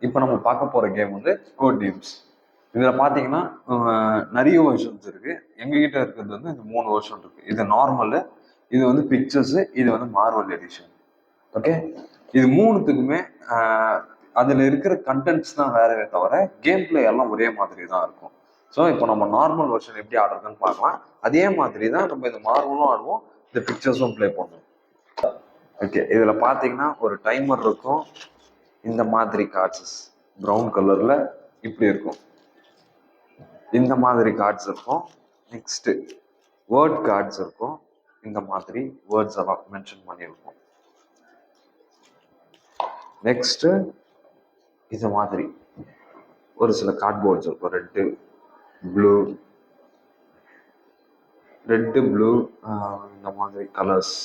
இப்போ நம்ம பார்க்க போகிற கேம் வந்து கோட் டீம்ஸ். இதில் பார்த்தீங்கன்னா நிறைய வெர்ஷன்ஸ் இருக்குது. எங்ககிட்ட இருக்கிறது வந்து இந்த 3 வெர்ஷன் இருக்குது. இது நார்மலு, இது வந்து பிக்சர்ஸு, இது வந்து மார்வல் எடிஷன். ஓகே, இது மூணுத்துக்குமே அதில் இருக்கிற கண்டென்ட்ஸ் தான் வேறவே தவிர கேம் பிளே எல்லாம் ஒரே மாதிரி தான் இருக்கும். ஸோ இப்போ நம்ம நார்மல் வெர்ஷன் எப்படி ஆடுறதுன்னு பார்க்கலாம். அதே மாதிரி தான் நம்ம இந்த மார்வலும் ஆடுவோம், இந்த பிக்சர்ஸும் ப்ளே பண்ணுவோம். ஓகே, இதில் பார்த்தீங்கன்னா ஒரு டைமர் இருக்கும். இந்த மாதிரி கார்ட்ஸ் ப்ரௌன் கலர்ல இப்படி இருக்கும். இந்த மாதிரி கார்ட்ஸ் இருக்கும். நெக்ஸ்ட் வேர்ட் கார்ட்ஸ் இருக்கும். இந்த மாதிரி வேர்ட்ஸ் எல்லாம் மென்ஷன் பண்ணியிருக்கோம். நெக்ஸ்ட் இது மாதிரி ஒரு சில கார்ட்போர்ட்ஸ் இருக்கும். ரெட்டு ப்ளூ இந்த மாதிரி கலர்ஸ்.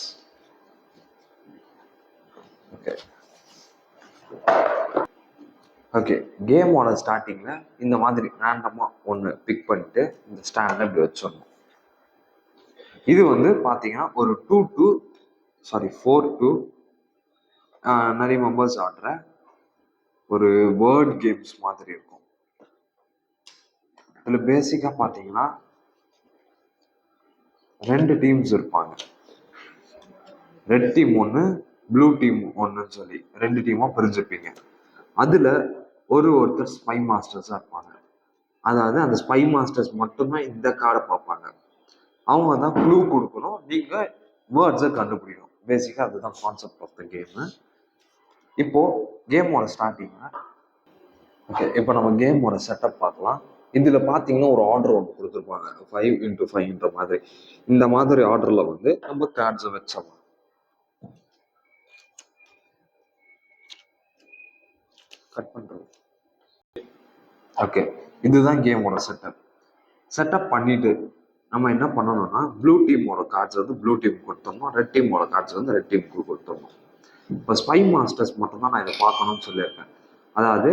ஓகே, கேமோட ஸ்டார்டிங்கில் இந்த மாதிரி ரேண்டமாக ஒன்று பிக் பண்ணிட்டு இந்த ஸ்டாண்டில் இப்படி வச்சிடணும். இது வந்து பார்த்தீங்கன்னா ஒரு 4 to நிறைய மெம்பர்ஸ் ஆடுற ஒரு வேர்ட் கேம்ஸ் மாதிரி இருக்கும். இதில் பேசிக்காக பார்த்தீங்கன்னா 2 டீம்ஸ் இருப்பாங்க. ரெட் டீம் ஒன்று, ப்ளூ டீம் ஒன்றுன்னு சொல்லி 2 டீமாக பிரிஞ்சுப்பீங்க. அதில் ஒருத்தர் ஸ்பை மாஸ்டர்ஸாக இருப்பாங்க. அதாவது அந்த ஸ்பை மாஸ்டர்ஸ் மட்டும்தான் இந்த கார்டை பார்ப்பாங்க. அவங்க தான் க்ளூ கொடுக்கணும், நீங்கள் வேர்ட்ஸை கண்டுபிடிக்கணும். பேசிக்காக அதுதான் கான்செப்ட் ஆஃப் த கேமு. இப்போது கேமோட ஸ்டார்டிங்கில் ஓகே, இப்போ நம்ம கேமோட செட்டப் பார்க்கலாம். இதில் பார்த்தீங்கன்னா ஒரு ஆர்டர் ஒன்று கொடுத்துருப்பாங்க, 5x5 மாதிரி. இந்த மாதிரி ஆர்டரில் வந்து நம்ம கார்ட்ஸை வச்சிடலாம். கட் பண்ணுறது. ஓகே, இதுதான் கேமோட செட்டப் பண்ணிட்டு நம்ம என்ன பண்ணணும்னா ப்ளூ டீமோட கார்ட்ஸ் வந்து ப்ளூ டீம் கொடுத்துடணும், ரெட் டீமோட கார்ட்ஸ் வந்து ரெட் டீமுக்கு கொடுத்துடணும். இப்போ ஸ்பை மாஸ்டர்ஸ் மட்டும்தான் நான் இதை பார்க்கணும்னு சொல்லியிருக்கேன். அதாவது